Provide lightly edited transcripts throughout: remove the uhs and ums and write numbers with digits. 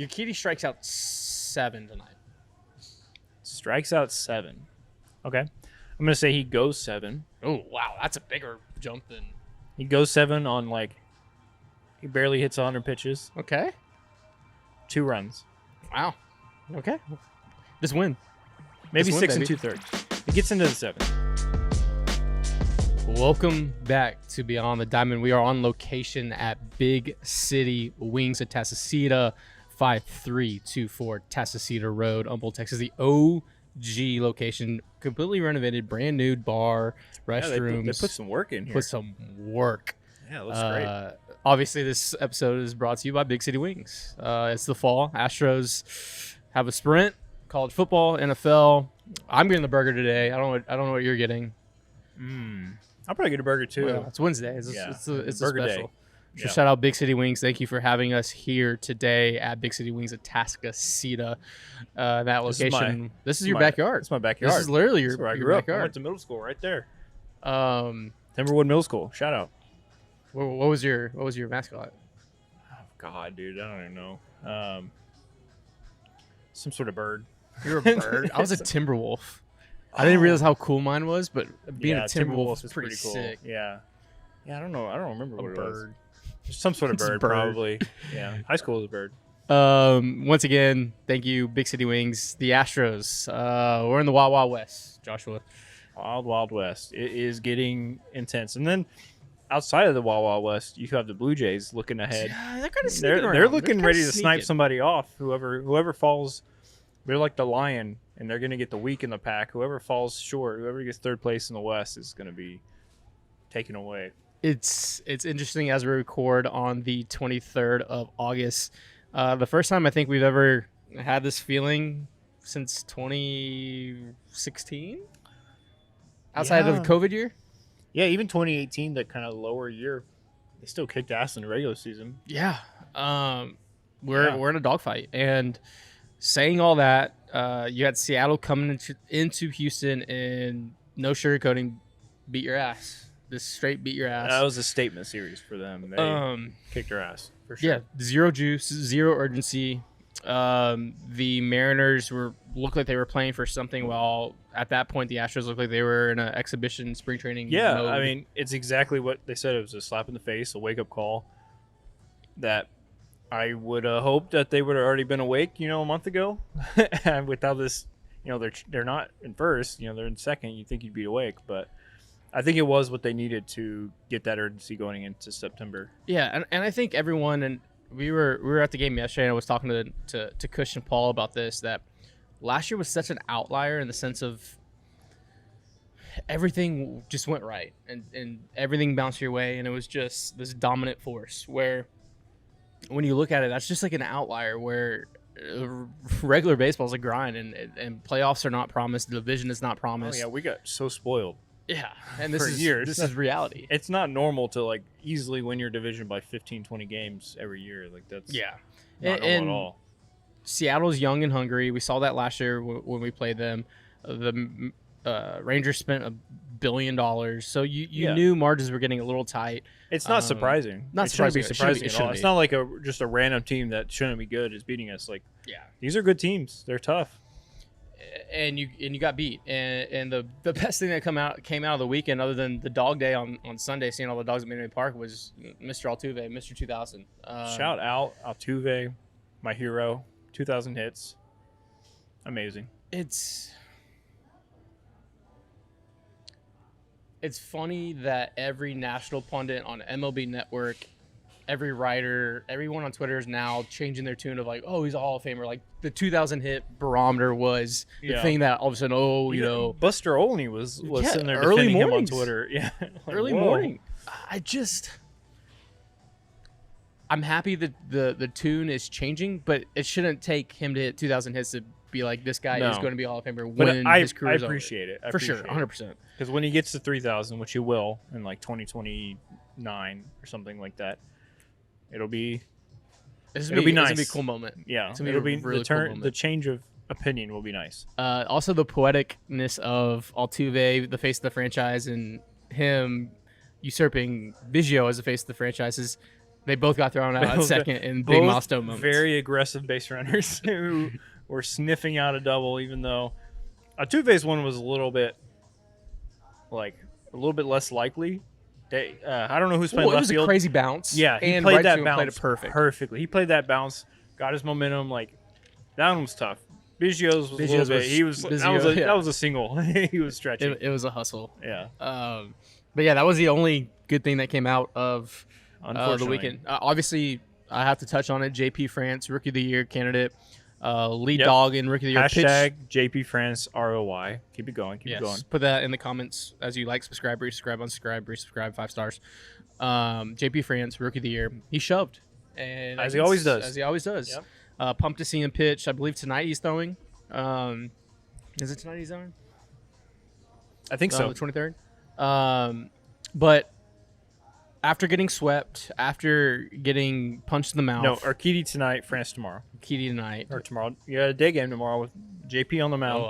Urquidy strikes out 7 tonight. Strikes out 7. Okay. I'm going to say he goes 7. Oh, wow. That's a bigger jump than... He goes 7 on, he barely hits 100 pitches. Okay. 2 runs. Wow. Okay. Just win. Maybe Just 6 win, and 2/3. He gets into the 7. Welcome back to Beyond the Diamond. We are on location at Big City Wings at Tasasita, 5324 Tasasita Road, Humboldt, Texas. The OG location, completely renovated, brand new bar, restrooms. They put some work in here. Put some work. Yeah, it looks great. Obviously, this episode is brought to you by Big City Wings. It's the fall. Astros have a sprint. College football, NFL. I'm getting the burger today. I don't know what you're getting. I'll probably get a burger too. Well, it's Wednesday. It's a burger special. day. So shout out Big City Wings. Thank you for having us here today at Big City Wings at Tasasita. That location. This is your backyard. It's my backyard. This is literally your where I grew up. I backyard. went to middle school right there. Timberwood Timberwood Middle School. Shout out. What was your mascot? Oh God, dude, I don't even know. Some sort of bird. You're a bird. I was a Timberwolf. I didn't realize how cool mine was, but being a Timberwolf is pretty cool. sick. Yeah. Yeah, I don't know. I don't remember what A it was. bird. Just some sort of It's a bird, bird. probably. Yeah. High school was a bird. Once again, thank you, Big City Wings. The Astros. We're in the Wild Wild West, Joshua. Wild Wild West. It is getting intense. And then outside of the Wild Wild West, you have the Blue Jays looking ahead. Yeah, they're kind of sneaking They're around. looking kinda ready to snipe sneaking. somebody off. Whoever falls, they're like the lion, and they're going to get the weak in the pack. Whoever falls short, whoever gets third place in the West is going to be taken away. It's interesting as we record on the 23rd of August. The first time I think we've ever had this feeling since 2016, outside of the COVID year. Yeah, even 2018, that kind of lower year, they still kicked ass in the regular season. Yeah. We're in a dogfight. And saying all that, you had Seattle coming into Houston and no sugarcoating, beat your ass. Just straight beat your ass. That was a statement series for them. They kicked their ass, for sure. Yeah, zero juice, zero urgency. The Mariners looked like they were playing for something, while at that point the Astros looked like they were in an exhibition spring training mode. I mean, it's exactly what they said. It was a slap in the face, a wake-up call that I would hope that they would have already been awake, a month ago. And without this, they're not in first, they're in second. You'd think you'd be awake, but I think it was what they needed to get that urgency going into September. Yeah, and I think everyone, and we were at the game yesterday, and I was talking to Kush and Paul about this, that last year was such an outlier in the sense of everything just went right, and everything bounced your way, and it was just this dominant force, where when you look at it, that's just like an outlier, where regular baseball is a grind, and playoffs are not promised, the division is not promised. Oh, yeah, we got so spoiled. Yeah, and this For is years. This is reality. It's not normal to easily win your division by 15, 20 games every year. That's not normal at all. Seattle's young and hungry. We saw that last year when we played them. The Rangers spent $1 billion, so you knew margins were getting a little tight. It's not surprising. Not Shouldn't surprising. be surprising It at all. shouldn't It's be. not like just a random team that shouldn't be good is beating us. These are good teams. They're tough. And you got beat, and the best thing that came out of the weekend, other than the dog day on Sunday, seeing all the dogs at Minute Maid Park, was Mr. Altuve, Mr. 2000. Shout out Altuve, my hero, 2,000 hits, amazing. It's funny that every national pundit on MLB Network, every writer, everyone on Twitter is now changing their tune of oh, he's a Hall of Famer. Like the 2,000 hit barometer was the thing that all of a sudden, Buster Olney was sitting there early defending him on mornings. Twitter. Yeah, early morning. I'm happy that the tune is changing, but it shouldn't take him to hit 2,000 hits to be like, this guy is going to be a Hall of Famer when his career is over. I appreciate it. For sure, 100%. Because when he gets to 3,000, which he will in 2029 or something like that, it'll be nice. It's gonna be a cool moment. Yeah, it'll be really cool moment. The change of opinion will be nice. Also, the poeticness of Altuve, the face of the franchise, and him usurping Biggio as the face of the franchise is They both got thrown out at Both- second in big both milestone moments. Very aggressive base runners who were sniffing out a double, even though Altuve's one was a little bit less likely. I don't know who's playing Well, it left was field. a crazy bounce. Yeah, he and played right that to him, bounce played it perfect. perfectly. He played that bounce, got his momentum. Like that one was tough. Biggio's was a little bit. He was that was a single. He was stretching. It was a hustle. Yeah. But yeah, that was the only good thing that came out of the Unfortunately. weekend. Obviously, I have to touch on it. JP France, Rookie of the Year candidate, lead Yep. dog in Rookie of the Year. Hashtag JP France ROY. Keep it going. Keep it going. Yes, put that in the comments as you like. Subscribe, resubscribe, unsubscribe, resubscribe. 5 stars. JP France, Rookie of the Year. He shoved, and As he always does. As he always does. Yep. Pumped to see him pitch. I believe tonight he's throwing. Is it tonight he's throwing? I think so. The 23rd. But after getting swept, after getting punched in the mouth, No, Urquidy tonight, France tomorrow. Kitty tonight. Or tomorrow. You got a day game tomorrow with JP on the mound.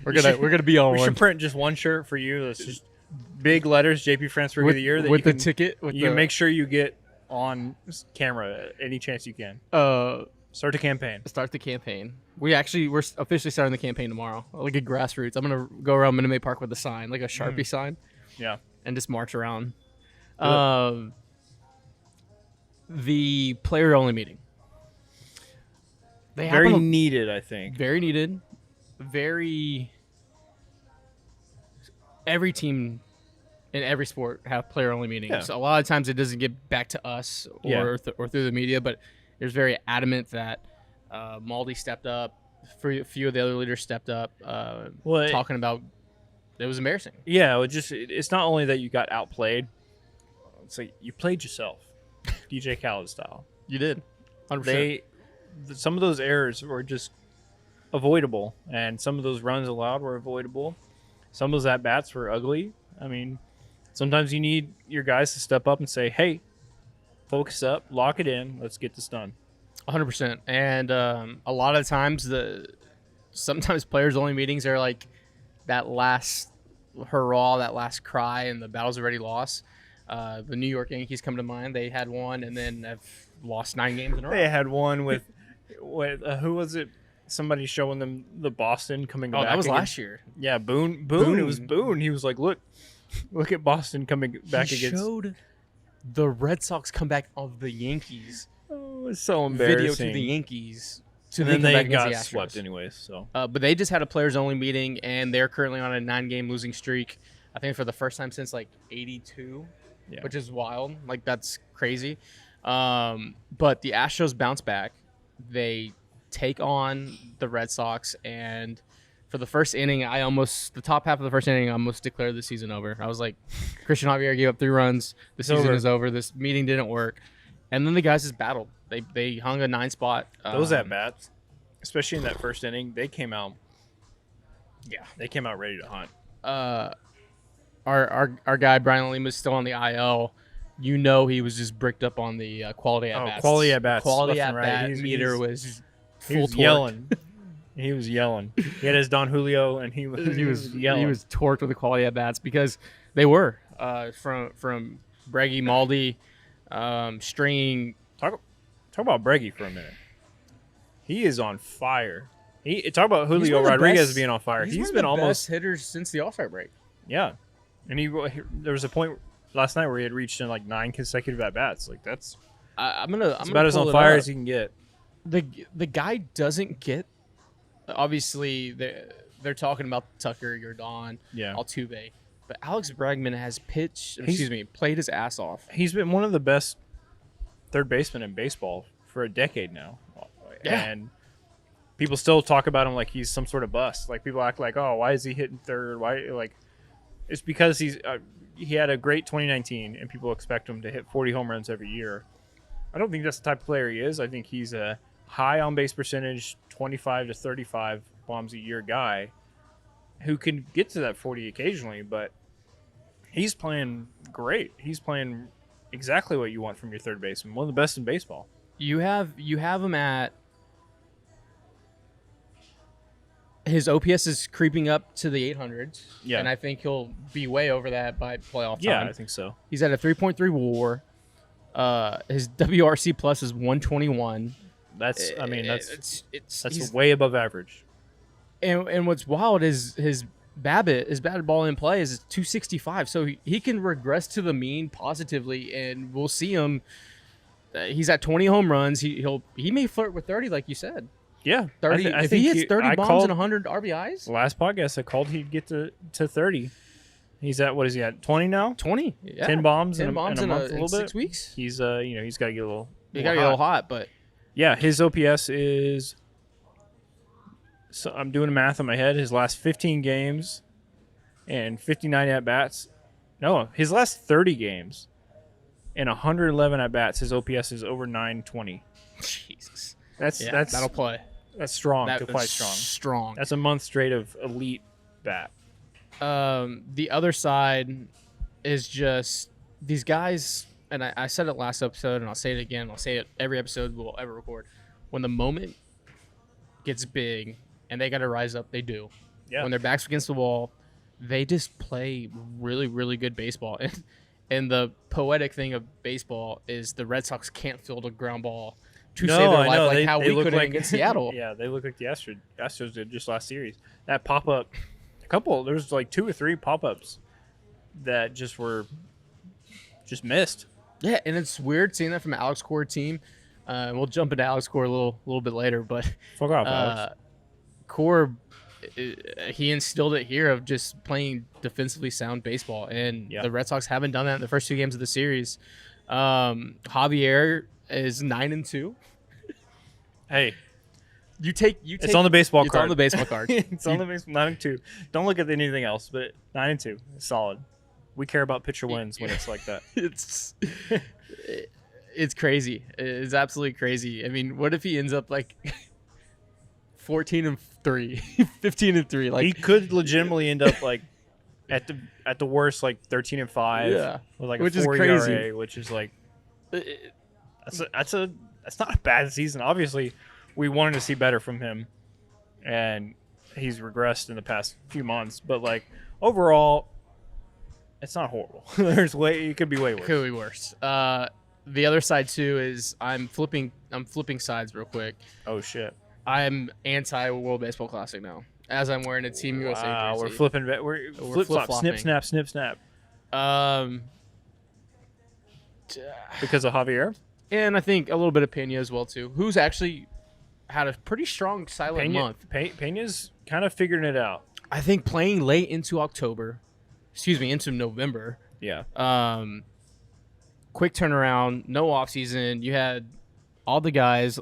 We're gonna be on We one should print just one shirt for you. That's just big letters, JP France Rookie of the Year. That with you the can, ticket. With you the, can make sure you get on camera any chance you can. Start the campaign. Start the campaign. We're officially starting the campaign tomorrow. Like a grassroots. I'm gonna go around Minute Maid Park with a sign, like a Sharpie sign, Yeah. and just march around. Yep. The player only meeting. They Very happen needed, I think. very needed. Very. Every team in every sport have player only meetings. Yeah. So a lot of times it doesn't get back to us or Yeah. or through the media, but it was very adamant that Maldy stepped up. A few of the other leaders stepped up, talking about it was embarrassing. Yeah, it's not only that you got outplayed. It's like you played yourself, DJ Khaled style. You did, 100%. Some of those errors were just avoidable, and some of those runs allowed were avoidable. Some of those at bats were ugly. I mean, sometimes you need your guys to step up and say, "Hey, focus up, lock it in, let's get this done." 100%. And a lot of times sometimes players only meetings are like that last hurrah, that last cry, and the battle's already lost. The New York Yankees come to mind. They had one and then have lost 9 games in a row. They had one with who was it? Somebody showing them the Boston coming back. That was again. last year. Yeah, Boone. It was Boone. He was like, look at Boston coming back He against. showed the Red Sox comeback of the Yankees Oh, it's so video embarrassing. to the Yankees. To And then come they back against got the Astros. swept anyways. So But they just had a players only meeting, and they're currently on a 9-game losing streak. I think for the first time since like '82. yeah, Which is wild. Like, that's crazy. But the Astros bounce back. They take on the Red Sox, and for the first inning, the top half of the first inning, I almost declared the season over. I was like, Christian Javier gave up 3 runs. The season over. is over. This meeting didn't work. And then the guys just battled. They hung a 9 spot. those at bats, especially in that first inning, they came out. Yeah. They came out ready to hunt. Our guy, Brian Lima, is still on the IL. You know he was just bricked up on the quality at bats. Quality at bats, Quality left at and right. bat He's- meter he's- was He full was torque. yelling. He was yelling. He had his Don Julio, and he was yelling. He was torqued with the quality at bats because they were from Breggy, Maldy, stringing. Talk about Breggy for a minute. He is on fire. Talk about Julio one of the Rodriguez best- being on fire. He's He's one of been the almost best hitters since the All-Star break. yeah. And there was a point last night where he had reached in like 9 consecutive at bats. Like that's I'm gonna about as on fire as he can get. The guy doesn't get. Obviously, they're talking about Tucker, Yordan, Yeah. Altuve, but Alex Bregman has He's- played his ass off. He's been one of the best third basemen in baseball for a decade now. Yeah. And people still talk about him like he's some sort of bust. Like people act like, "Oh, why is he hitting third? Why?" Like it's because he had a great 2019, and people expect him to hit 40 home runs every year. I don't think that's the type of player he is. I think he's a high on base percentage, 25 to 35 bombs a year guy who can get to that 40 occasionally, but he's playing great. He's playing exactly what you want from your third baseman, one of the best in baseball. You have him at his OPS is creeping up to the 800s. Yeah. And I think he'll be way over that by playoff time. Yeah, I think so. He's at a 3.3 WAR. His WRC plus is 121. That's He's way above average. and what's wild is his batted ball in play is 265. So he can regress to the mean positively, and we'll see him. He's at 20 home runs. He may flirt with 30, like you said. Yeah, 30. If he hits 30 bombs and 100 RBIs. Last podcast I called he'd get to 30. He's at, what is he at, 20 now? 20. Yeah. 10 bombs, 10 in bombs a month, a in little 6 bit. weeks. He's he's got to get a little. He got to get a little hot, but yeah, his OPS is. So I'm doing the math in my head. His last 15 games and 59 at bats. No, his last 30 games and 111 at bats. His OPS is over 920. Jesus, that'll play. That's strong. That's quite strong. Strong. That's a month straight of elite bat. The other side is just these guys, and I said it last episode, and I'll say it again. I'll say it every episode we'll ever record. When the moment gets big and they got to rise up, they do. Yeah. When their back's against the wall, they just play really, really good baseball. And the poetic thing of baseball is the Red Sox can't field a ground ball to save their life like how we could against Seattle. Yeah, they look like the Astros did just last series. That pop-up, there's like 2 or 3 pop-ups that just missed. Yeah, and it's weird seeing that from an Alex Cora team. We'll jump into Alex Cora a little bit later, but fuck off, Alex. Cora, he instilled it here of just playing defensively sound baseball, and the Red Sox haven't done that in the first 2 games of the series. Javier is 9-2. Hey, you take. It's on the baseball card. It's on the baseball card. It's on the baseball. 9-2. Don't look at anything else, but 9-2 is solid. We care about pitcher wins when it's like that. It's crazy. It's absolutely crazy. I mean, what if he ends up like 14-3, 15-3? Like he could legitimately end up like at the worst like 13-5. Yeah, with like which a 4 is crazy. ERA, which is like that's not a bad season. Obviously, we wanted to see better from him, and he's regressed in the past few months. But like overall, it's not horrible. It could be way worse. Could be worse. The other side too is I'm flipping sides real quick. Oh shit! I'm anti World Baseball Classic now, as I'm wearing a Team USA jersey. We're flipping. We're flip-flop. Snip, snap, snip, snap. Because of Javier? And I think a little bit of Pena as well too, who's actually had a pretty strong silent month. Pena's kind of figuring it out. I think playing late into into November. Yeah. Quick turnaround, no offseason. You had all the guys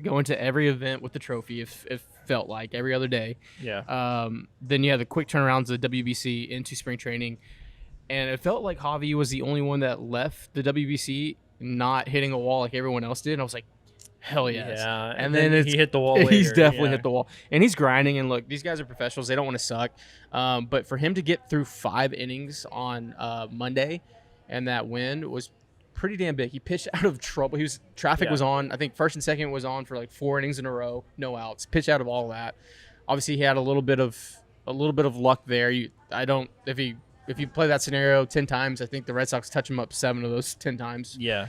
going to every event with the trophy, if felt like every other day. Yeah. Then you had the quick turnarounds of the WBC into spring training, and it felt like Javi was the only one that left the WBC not hitting a wall like everyone else did. And I was like, hell yes. Yeah. And then he hit the wall later. He's definitely hit the wall. And he's grinding. And look, these guys are professionals. They don't want to suck. But for him to get through 5 innings on Monday and that win was pretty damn big. He pitched out of trouble. Traffic was on. I think first and second was on for like 4 innings in a row. No outs. Pitched out of all of that. Obviously, he had a little bit of luck there. If you play that scenario 10 times, I think the Red Sox touch him up 7 of those 10 times. Yeah.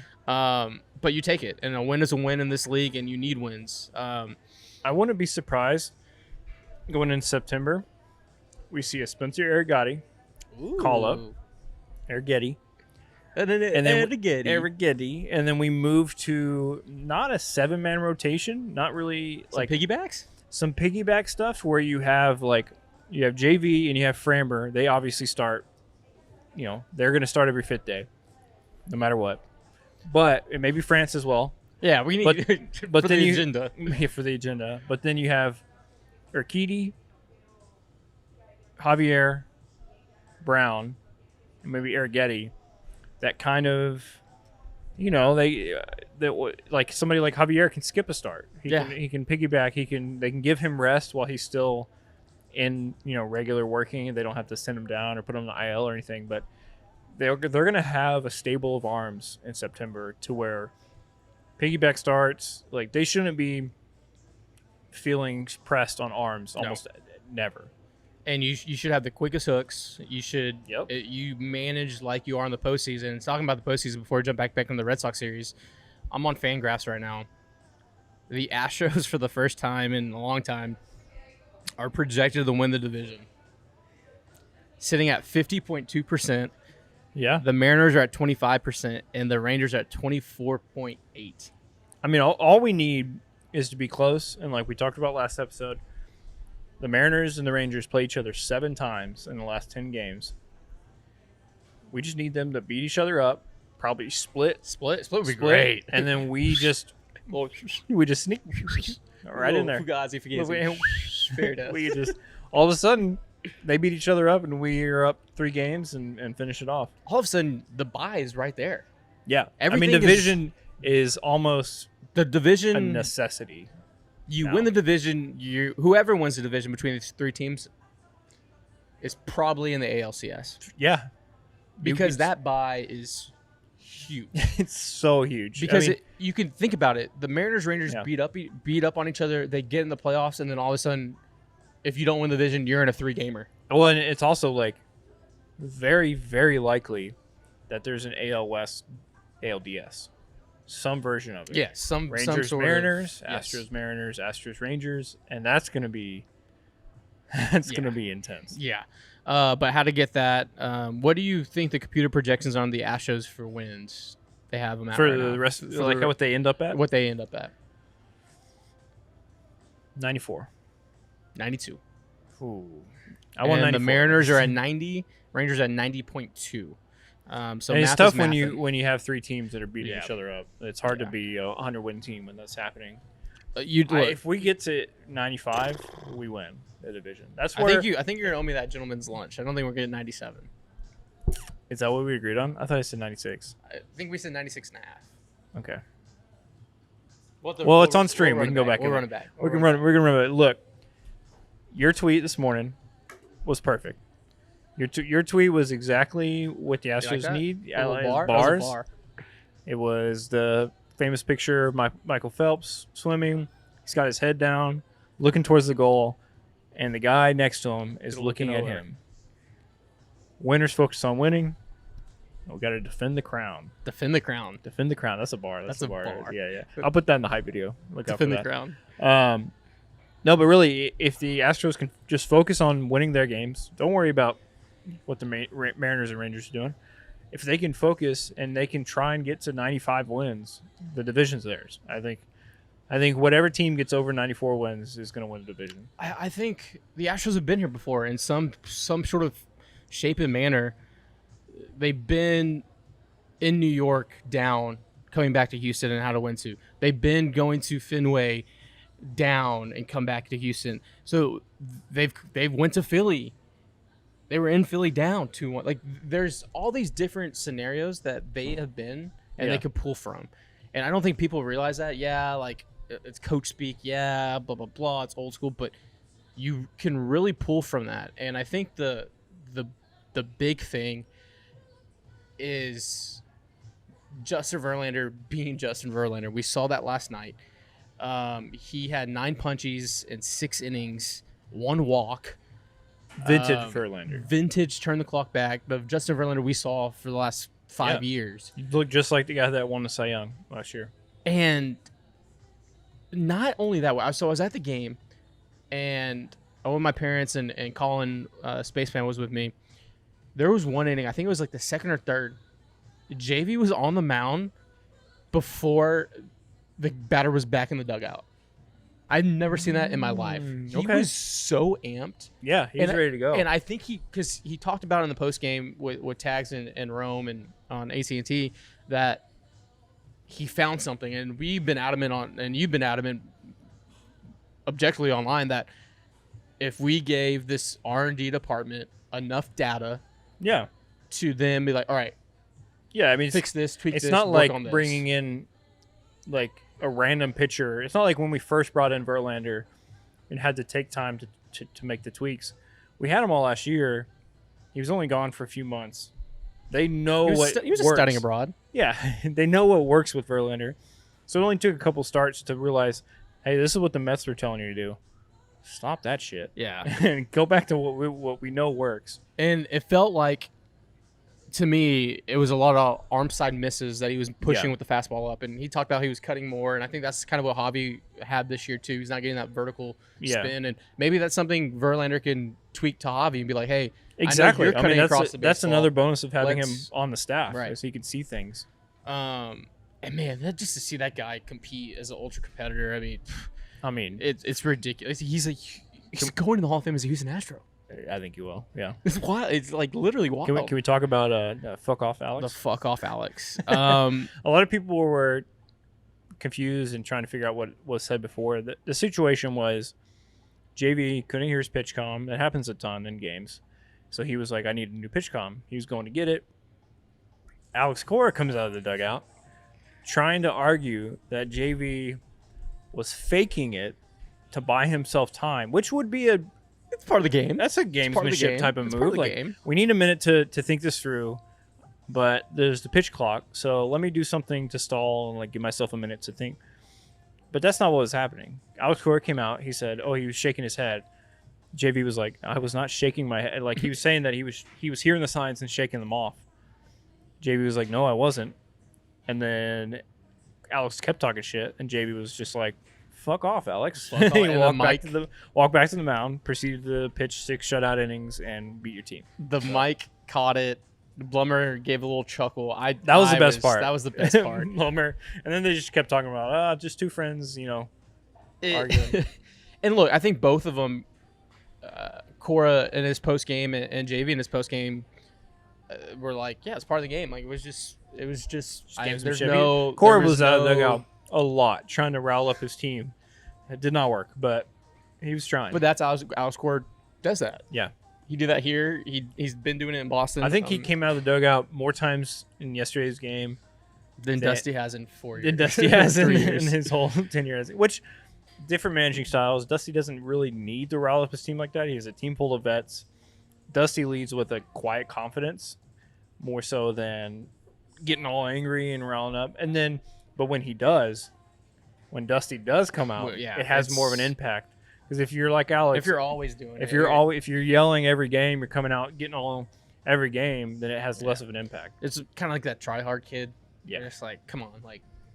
But you take it, and a win is a win in this league, and you need wins. I wouldn't be surprised going in September. We see a Spencer Arrighetti call up. Arrighetti. And then Arrighetti. And then we move to not a 7-man rotation, not really like piggybacks? Some piggyback stuff where you have JV and you have Framber. They obviously start, they're going to start every 5th day, no matter what. But it may be France as well. Yeah, we need but for then the agenda. Yeah, for the agenda. But then you have Urquidy, Javier, Brown, and maybe Arrighetti. That kind of, like somebody like Javier can skip a start. He can piggyback. They can give him rest while he's still in regular working. They don't have to send him down or put him on the IL or anything. But they're going to have a stable of arms in September to where piggyback starts. Like they shouldn't be feeling pressed on arms almost never. and you should have the quickest hooks. You should Yep. You manage like you are in the postseason. And talking about the postseason before I jump back on the Red Sox series, I'm on Fangraphs right now. The Astros, for the first time in a long time, are projected to win the division, sitting at 50.2%. Yeah. The Mariners are at 25%, and the Rangers are at 24.8%. I mean, all we need is to be close. And like we talked about last episode, the Mariners and the Rangers play each other 7 times in the last 10 games. We just need them to beat each other up, probably split Split would be great. and then we just sneak right in there. Fugazi, We just all of a sudden they beat each other up, and we are up 3 games and finish it off. All of a sudden, the bye is right there. Yeah, Everything I mean, division is almost The division, a necessity. you now. win the division. Whoever wins the division between these 3 teams is probably in the ALCS Yeah, because that bye is huge. it's so huge. Because I mean, you can think about it. The Mariners Rangers Yeah. beat up on each other. They get in the playoffs, and then all of a sudden, if you don't win the division, you're in a 3-gamer. well, and it's also like very, very likely that there's an AL West, ALDS, some version of it. Yeah, some Rangers, sort Mariners, of, yes. Astros, Mariners, Astros, Rangers, and that's gonna be gonna be intense. Yeah. But how to get that? What do you think the computer projections on the Astros for wins? They have them out For right the now. rest, For like the- what they end up at, what they end up at 94. 92. Ooh, I want And 94. the Mariners are at 90. Rangers at 90.2. So and it's math tough is when mathin'. you have 3 teams that are beating Yeah. each other up. It's hard to Yeah. be a 100-win team when that's happening. Look, If we get to 95, we win the division. That's I where. think you're gonna owe me that gentleman's lunch. I don't think we're getting 97. Is that what we agreed on? I thought I said 96. I think we said 96 and a half. Okay. Well, it's on stream. We can go back We'll and run it back. We're gonna run it. Look, your tweet this morning was perfect. Your tweet was exactly what the You like Astros that? need. A little It was bar? That was a bars. bar. It was the famous picture of Michael Phelps swimming. He's got his head down, looking towards the goal, and the guy next to him is looking at over. him. Winners focus on winning. We got to defend the crown. Defend the crown. Defend the crown. That's a bar. That's a a bar. Yeah. I'll put that in the hype video. Look out for Defend the that. crown. No, but really, if the Astros can just focus on winning their games, don't worry about what the Mariners and Rangers are doing. If they can focus and they can try and get to 95 wins, the division's theirs. I think whatever team gets over 94 wins is going to win the division. I think the Astros have been here before in some sort of shape and manner. They've been in New York down, coming back to Houston and how to win to. They've been going to Fenway down and come back to Houston. So they've went to Philly. They were in Philly down 2-1. Like there's all these different scenarios that they have been and Yeah. they could pull from. And I don't think people realize that. Yeah, like it's coach speak. Yeah, blah blah blah. It's old school, but you can really pull from that. And I think the big thing is Justin Verlander being Justin Verlander. We saw that last night. He had 9 punchies in 6 innings, 1 walk. Vintage Verlander. Vintage, turn the clock back. The Justin Verlander we saw for the last 5 years. You look just like the guy that won the Cy Young last year. And not only that, so I was at the game, and I went with my parents, and Colin, Spaceman, was with me. There was one inning, I think it was like the second or third. JV was on the mound before the batter was back in the dugout. I've never seen that in my life. He Okay. was so amped. Yeah, he's ready to go. And I think because he talked about in the post game with Tags and Rome and on AT&T that he found something, and we've been adamant on, and you've been adamant objectively online that if we gave this R&D department enough data yeah. to them be like, all right, Yeah, I mean, fix this, tweak it's this, not work like on this. bringing in like a random pitcher. It's not like when we first brought in Verlander and had to take time to make the tweaks. We had him all last year. He was only gone for a few months. They know he was, what he was just works. studying abroad. Yeah, they know what works with Verlander. So it only took a couple starts to realize, hey, this is what the Mets were telling you to do. stop that shit. Yeah. And go back to what we know works. And it felt like, to me, it was a lot of arm side misses that he was pushing with the fastball up. And he talked about he was cutting more. And I think that's kind of what Javi had this year, too. He's not getting that vertical spin. And maybe that's something Verlander can tweak to Javi and be like, hey, exactly. I know you're cutting across the baseball. That's another bonus of having him on the staff. Right. So he can see things. And, man, just to see that guy compete as an ultra competitor, I mean, it's ridiculous. He's going to the Hall of Fame as a Houston Astro. I think you will. Yeah. It's wild. It's like literally wild. Can we talk about fuck off Alex? The fuck off Alex. A lot of people were confused and trying to figure out what was said before. The situation was JV couldn't hear his pitch comm. That happens a ton in games. So he was like, I need a new pitch comm. He was going to get it. Alex Cora comes out of the dugout trying to argue that JV was faking it to buy himself time, which would be it's part of the game. That's a gamesmanship type of move. Game. We need a minute to think this through, but there's the pitch clock, so let me do something to stall and give myself a minute to think. But that's not what was happening. Alex Cora came out. He said, "Oh, he was shaking his head." JV was like, "I was not shaking my head." He was saying that he was hearing the signs and shaking them off. JV was like, "No, I wasn't." And then Alex kept talking shit, and JV was just like, fuck off, Alex. Fuck off. He walked back to the mound, proceeded to pitch 6 shutout innings, and beat your team. The mic caught it. Blummer gave a little chuckle. That was the best part. That was the best part. Blummer. And then they just kept talking about, just two friends, arguing. And look, I think both of them, Cora in his post game and JV in his post game, were like, yeah, it's part of the game. It was just there's no. Cora was out of the dugout a lot trying to rile up his team. It did not work, but he was trying. But that's Alex Cora does that. Yeah. He did that here. He's been doing it in Boston. I think he came out of the dugout more times in yesterday's game than Dusty has in 4 years. Than Dusty has in his whole 10 years. Which, different managing styles. Dusty doesn't really need to rile up his team like that. He has a team full of vets. Dusty leads with a quiet confidence, more so than getting all angry and riling up. But when Dusty does come out, it has more of an impact. Because if you're like Alex, if you're always doing if you're yelling every game, you're coming out getting all every game, then it has less of an impact. It's kind of like that try hard kid. Yeah, it's like, come on,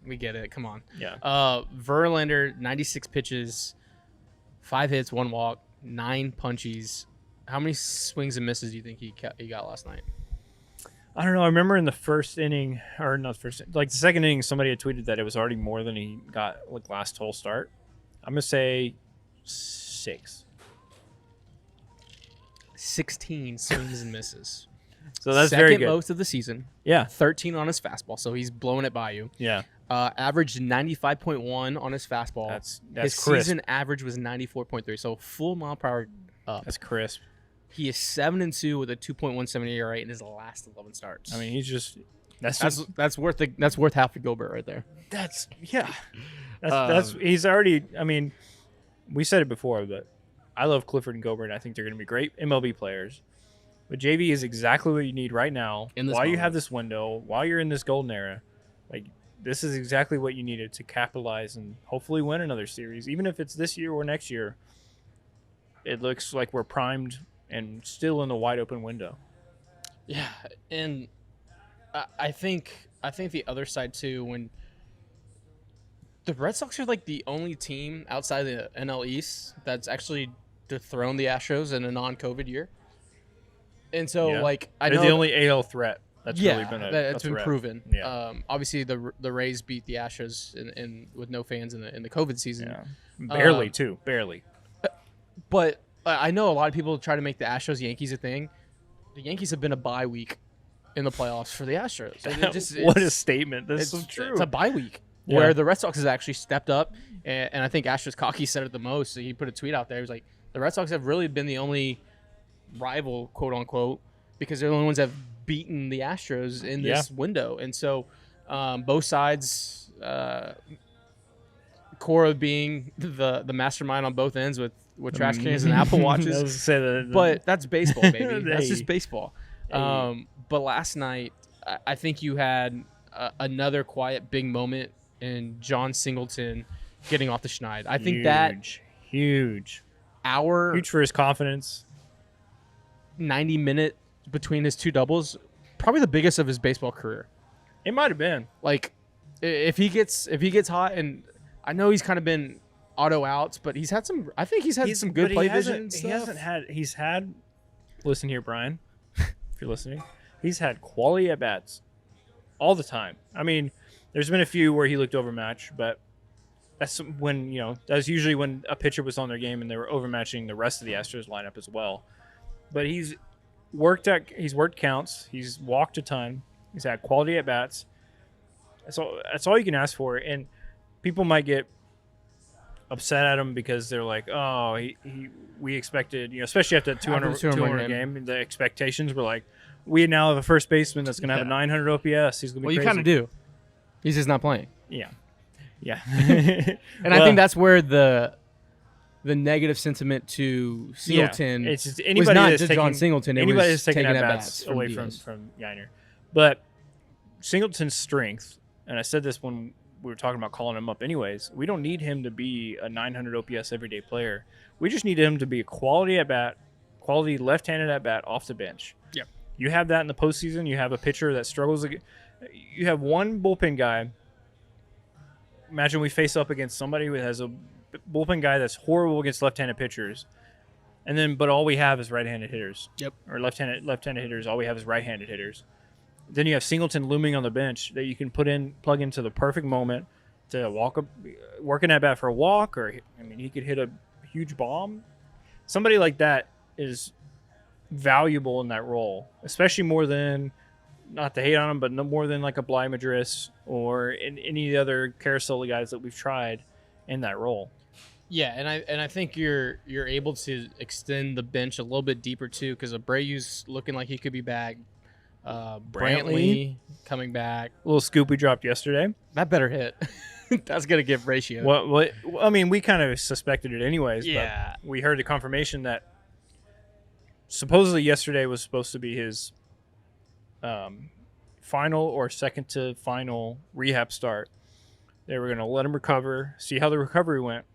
we get it. Come on. Yeah. Verlander, 96 pitches, 5 hits, 1 walk, 9 punchies. How many swings and misses do you think he got last night? I don't know. I remember in the first inning, or not the first, the second inning, somebody had tweeted that it was already more than he got last whole start. I'm gonna say 6. 16 swings and misses. So that's Second very good. most of the season. Yeah. 13 on his fastball, so he's blowing it by you. Yeah. Averaged 95.1 on his fastball. That's his crisp. Season average was 94.3, so full mile per hour up. That's crisp. He is 7-2 with a 2.17 ERA in his last 11 starts. I mean, he's just that's worth half a Gilbert right there. That's he's already. I mean, we said it before, but I love Clifford and Gilbert. I think they're going to be great MLB players. But JV is exactly what you need right now. While you have this window, while you're in this golden era, this is exactly what you needed to capitalize and hopefully win another series, even if it's this year or next year. It looks like we're primed and still in the wide open window. Yeah, and I think the other side too, when the Red Sox are the only team outside the NL East that's actually dethroned the Astros in a non-COVID year. And so I know they're the only AL threat that's really been that's been threat. Proven. Yeah. Obviously the Rays beat the Astros in with no fans in the COVID season. Yeah. Barely. But I know a lot of people try to make the Astros-Yankees a thing. The Yankees have been a bye week in the playoffs for the Astros. What a statement. This is true. It's a bye week where the Red Sox has actually stepped up. And I think Astros Cocky said it the most. So he put a tweet out there. He was like, the Red Sox have really been the only rival, quote unquote, because they're the only ones that have beaten the Astros in this window. And so both sides, Cora being the mastermind on both ends with trash cans and Apple Watches. But that's baseball, baby. That's just baseball. But last night, I think you had another quiet big moment in John Singleton getting off the schneid. I think that huge. hour, Huge for his confidence. 90-minute between his 2 doubles, probably the biggest of his baseball career. It might have been. Like, if he gets hot, and I know he's kind of been auto outs, but he's had some. I think he's had some good play vision. And stuff. He's had. Listen here, Brian. If you're listening, he's had quality at bats all the time. I mean, there's been a few where he looked overmatched, but that's when that's usually when a pitcher was on their game and they were overmatching the rest of the Astros lineup as well. But he's worked counts. He's walked a ton. He's had quality at bats. That's all you can ask for. And people might get upset at him because they're like, oh, we expected, especially after the 200 game, the expectations were like, we now have a first baseman that's going to have a 900 OPS. He's going to be crazy. You kind of do. He's just not playing. Yeah. And I think that's where the negative sentiment to Singleton it's just was not just John Singleton. Anybody was that's taking at bats away Diaz. from Yainer. But Singleton's strength, and I said this when we were talking about calling him up anyways, we don't need him to be a 900 OPS everyday player. We just need him to be a quality left-handed at bat off the bench. Yep. You have that in the postseason. You have a pitcher that struggles. You have one bullpen guy. Imagine we face up against somebody who has a bullpen guy that's horrible against left-handed pitchers, but all we have is right-handed hitters. Yep. Or left-handed hitters. All we have is right-handed hitters. Then you have Singleton looming on the bench that you can plug into the perfect moment to working at bat for a walk, or he could hit a huge bomb. Somebody like that is valuable in that role, especially more than, not to hate on him, but no more than like a Bly Madris or any of the other carousel guys that we've tried in that role. Yeah, and I think you're able to extend the bench a little bit deeper too, because Abreu's looking like he could be back. Brantley coming back. A little scoop we dropped yesterday. That better hit. That's gonna give ratio. What? I mean, we kind of suspected it anyways. Yeah. But we heard the confirmation that supposedly yesterday was supposed to be his final or second to final rehab start. They were gonna let him recover, see how the recovery went,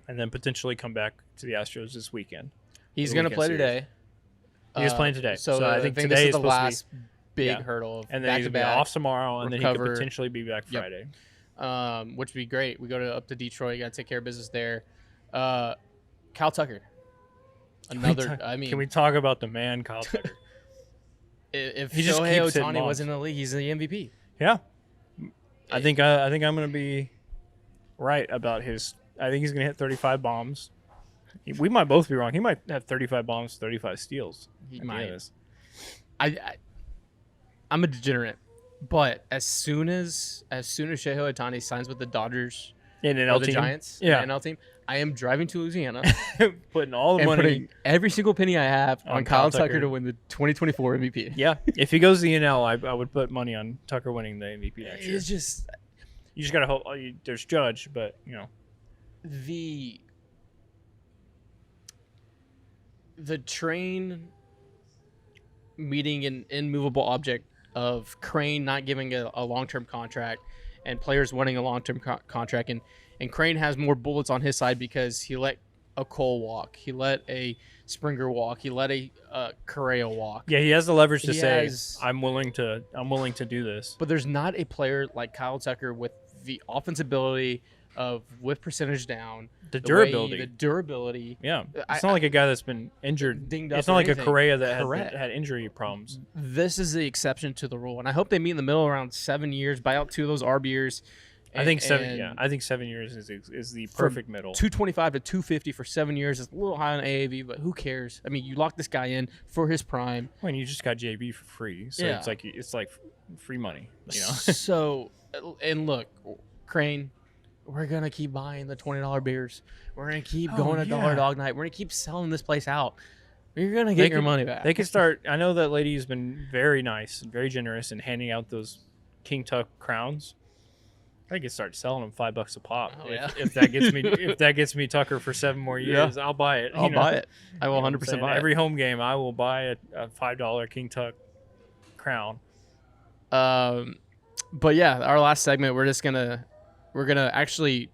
and then potentially come back to the Astros this weekend. He's gonna play today. He is playing today. So I think today this is the last big hurdle. And then he's going to be off tomorrow, and recover. then he could potentially be back Friday. Which would be great. We go up to Detroit. You got to take care of business there. Kyle Tucker. Can we talk about the man, Kyle Tucker? If he just Shohei keeps Ohtani was in the league, he's the MVP. Yeah. I think I'm going to be right about his. I think he's going to hit 35 bombs. We might both be wrong. He might have 35 bombs, 35 steals. He might. I'm a degenerate, but as soon as Shohei Ohtani signs with the Dodgers in an or NL the team, Giants, NL team, I am driving to Louisiana, putting all the and money, putting every single penny I have on Kyle Tucker to win the 2024 MVP. Yeah, if he goes to the NL, I would put money on Tucker winning the MVP next year. It's just you just gotta hope. There's Judge, but the train meeting an immovable object of Crane not giving a long-term contract and players wanting a long-term contract, and Crane has more bullets on his side because he let a Cole walk, he let a Springer walk, he let a Correa walk. Yeah, he has the leverage to say I'm willing to do this. But there's not a player like Kyle Tucker with the offense ability of whip percentage down, the durability. Yeah, it's not like a guy that's been injured. Dinged up. It's not like anything. A Correa that had injury problems. This is the exception to the rule, and I hope they meet in the middle around 7 years, buy out 2 of those RBers. I think 7. Yeah, I think 7 years is the perfect middle. 225 to 250 for 7 years is a little high on AAV, but who cares? I mean, you lock this guy in for his prime. Well, and you just got JB for free, so it's like free money. So, and look, Crane. We're going to keep buying the $20 beers. We're going to keep going to Dollar Dog Night. We're going to keep selling this place out. You're going to get your money back. They can start. I know that lady has been very nice and very generous in handing out those King Tut crowns. I could start selling them $5 a pop. If that gets me Tucker for 7 more years, I'll buy it. I'll buy it. I will 100% buy it. Every home game, I will buy a $5 King Tut crown. But yeah, our last segment, we're gonna actually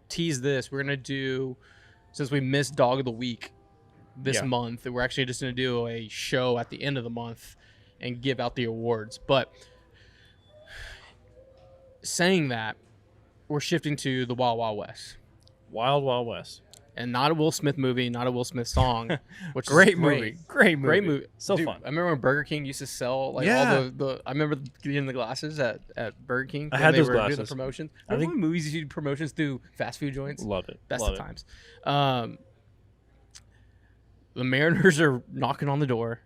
tease this. We're gonna do since we missed Dog of the Week this Yeah. month, we're actually just going to do a show at the end of the month and give out the awards. But saying that, we're shifting to the Wild Wild West. Wild Wild West. And not a Will Smith movie, not a Will Smith song, which Great is movie. Great movie. So Dude, fun. I remember when Burger King used to sell like Yeah. all the I remember getting the glasses at Burger King. I when had they those were doing glasses. the promotions. I Remember think- when movies used to do promotions through fast food joints? Love it. Best Love of it. times. The Mariners are knocking on the door.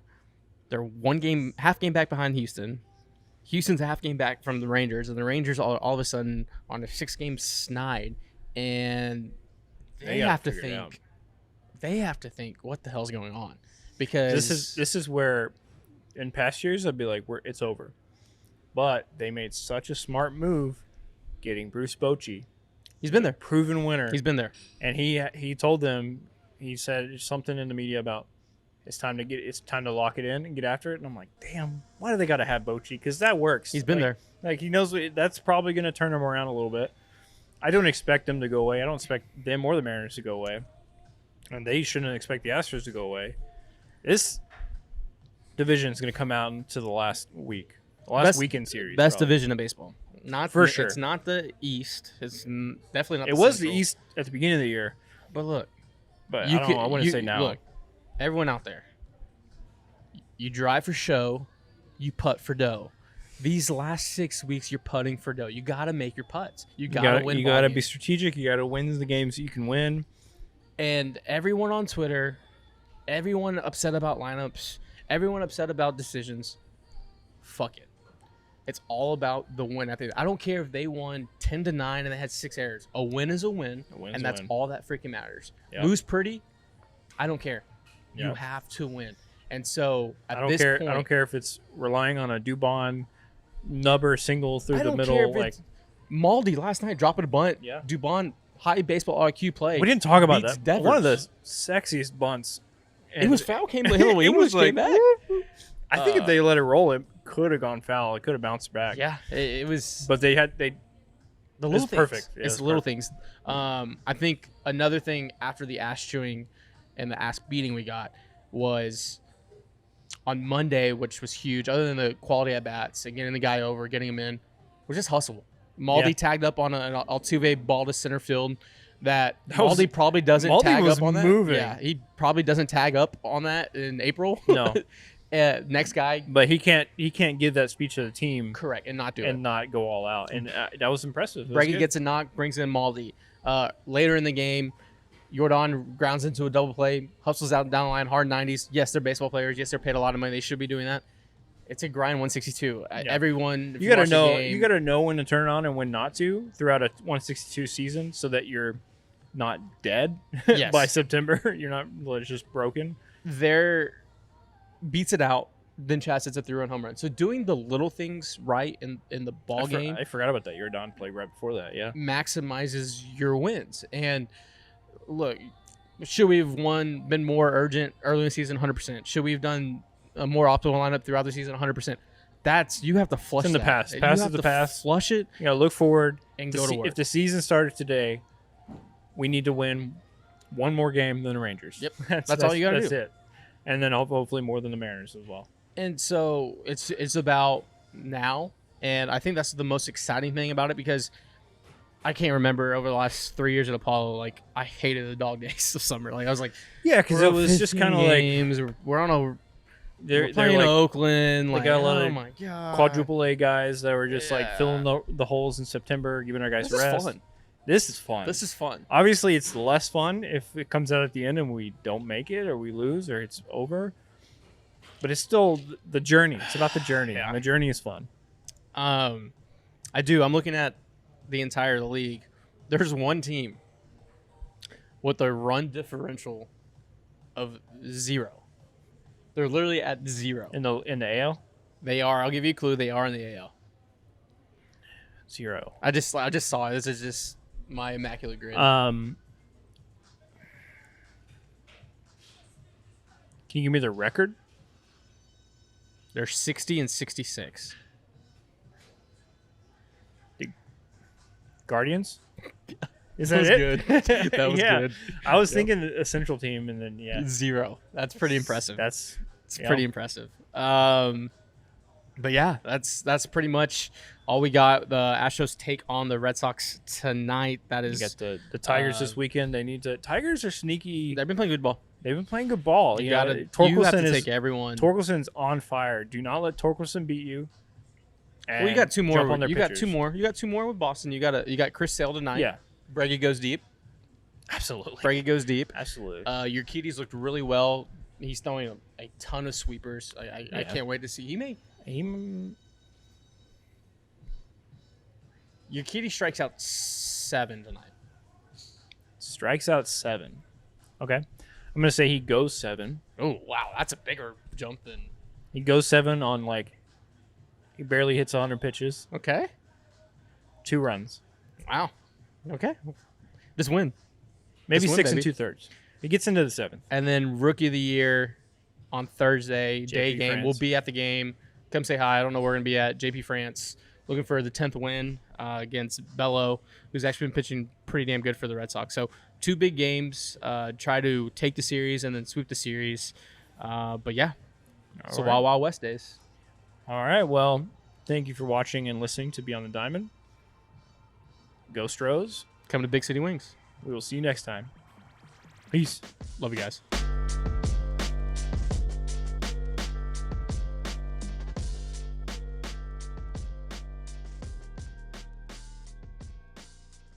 They're half game back behind Houston. Houston's a half game back from the Rangers, and the Rangers all of a sudden on a 6-game snide, and they gotta have to figure it out. think. They have to think what the hell's going on, because This is where, in past years, I'd be like, it's over. But they made such a smart move, getting Bruce Bochy, he's been there. proven winner, He's been there. and he told them, he said something in the media about it's time to lock it in and get after it. And I'm like, damn, why do they got to have Bochy? Because that works. He's been there. Like he knows that's probably going to turn him around a little bit. I don't expect them to go away. I don't expect them or the Mariners to go away. And they shouldn't expect the Astros to go away. This division is going to come out into the last week. The last weekend series. Best probably. division of baseball. Not For sure. It's not the East. It's definitely not. It the was Central. the East at the beginning of the year. But look, But I wouldn't say now. Look, everyone out there, you drive for show, you putt for dough. These last 6 weeks, you're putting for dough. You got to make your putts. You got to win. You ball got to games. be strategic. You got to win the games you can win. And everyone on Twitter, everyone upset about lineups, everyone upset about decisions. Fuck it. It's all about the win. I don't care if they won 10-9 and they had 6 errors. A win is a win, and that's all that freaking matters. Yep. Lose pretty, I don't care. You Yep. have to win. And so at I don't this care. point, I don't care if it's relying on a Dubon nubber single through I the don't middle. care if Like it's Maldy last night dropping a bunt. Yeah. Dubon high baseball IQ play. we didn't talk about beats that. Devers. One of the sexiest bunts. It was foul. Came the Hillary. It was came like, back. I think if they let it roll, it could have gone foul. It could have bounced back. Yeah, it was. But they the little it's things. perfect. Yeah, It's it's the little perfect. things. I think another thing after the ass chewing and the ass beating we got was on Monday, which was huge. Other than the quality at bats and getting the guy over, getting him in, was just hustle. Maldy Yeah. tagged up on an Altuve ball to center field that was- Maldy probably doesn't Maldy tag was up on that. moving. Yeah, he probably doesn't tag up on that in April. No. Next guy, But he can't give that speech to the team correct, and not do it. and not go all out. And that was impressive. It was Breggy good. gets a knock, brings in Maldy. Later in the game, Jordan grounds into a double play, hustles out down the line, hard 90s. Yes, they're baseball players. Yes, they're paid a lot of money. They should be doing that. It's a grind 162. Everyone, if You gotta watch the know. game- You gotta know when to turn it on and when not to throughout a 162 season, so that you're not dead Yes. by September. You're not just broken. There beats it out. Then Chad sits a 3-run home run. So doing the little things right in the ball game I forgot about that. Jordan played right before that. Yeah. maximizes your wins. And look, should we have been more urgent early in the season? 100%. Should we have done a more optimal lineup throughout the season? 100%. You have to flush It's in the that. past. You Past have is the to past. Flush it You gotta look forward and go to work. If the season started today, we need to win one more game than the Rangers. Yep. That's all you gotta That's do. it. And then hopefully more than the Mariners as well. And so it's about now, and I think that's the most exciting thing about it, because I can't remember over the last 3 years at Apollo, like I hated the dog days of summer. Like I was like, Yeah, because we're it up was just 15 kind of like games. We're on a they're we're playing like Oakland. Like, got a lot oh of my god, quadruple A guys that were just like Yeah. filling the holes in September, giving our guys This is rest. fun. This is fun. This is fun. Obviously, it's less fun if it comes out at the end and we don't make it or we lose or it's over. But it's still the journey. It's about the journey. Yeah. And the journey is fun. I do. I'm looking at the entire league. There's one team with a run differential of 0. They're literally at 0. In the AL, They are. I'll give you a clue. They are in the AL. 0. I just saw it. This is just my immaculate grid. Can you give me the record? They're 60 and 66. Guardians? Is that was it? good. That was Yeah. good. I was thinking a central team, and then 0. That's pretty impressive. It's Pretty impressive. But yeah, that's pretty much all we got. The Astros take on the Red Sox tonight. That You is, got the Tigers this weekend. They need to. Tigers are sneaky. they've been playing good ball. They've been playing good ball. You know, have to Torkelson take everyone. Torkelson's on fire. Do not let Torkelson beat you. Well, you got two more. Jump on their You got pitchers. 2 more. You got 2 more with Boston. You got Chris Sale tonight. Yeah, Breggy goes deep. absolutely. Breggy goes deep. Absolutely. Your Kitty's looked really well. He's throwing a ton of sweepers. I Yeah. can't wait to see. Your Kitty strikes out 7 tonight. Strikes out 7. Okay. I'm gonna say he goes 7. Oh wow, that's a bigger jump than. He goes 7 on he barely hits 100 pitches. Okay. 2 runs. Wow. Okay. Just win. Maybe Just win, 6 baby. and 2/3. He gets into the 7th. And then Rookie of the Year on Thursday, day game. France. We'll be at the game. Come say hi. I don't know where we're going to be at. JP France looking for the 10th win against Bello, who's actually been pitching pretty damn good for the Red Sox. So 2 big games. Try to take the series and then sweep the series. But yeah, it's the Wild Wild West days. All right. Well, thank you for watching and listening to Beyond the Diamond. Go Stros. Coming to Big City Wings. We will see you next time. Peace. Love you guys.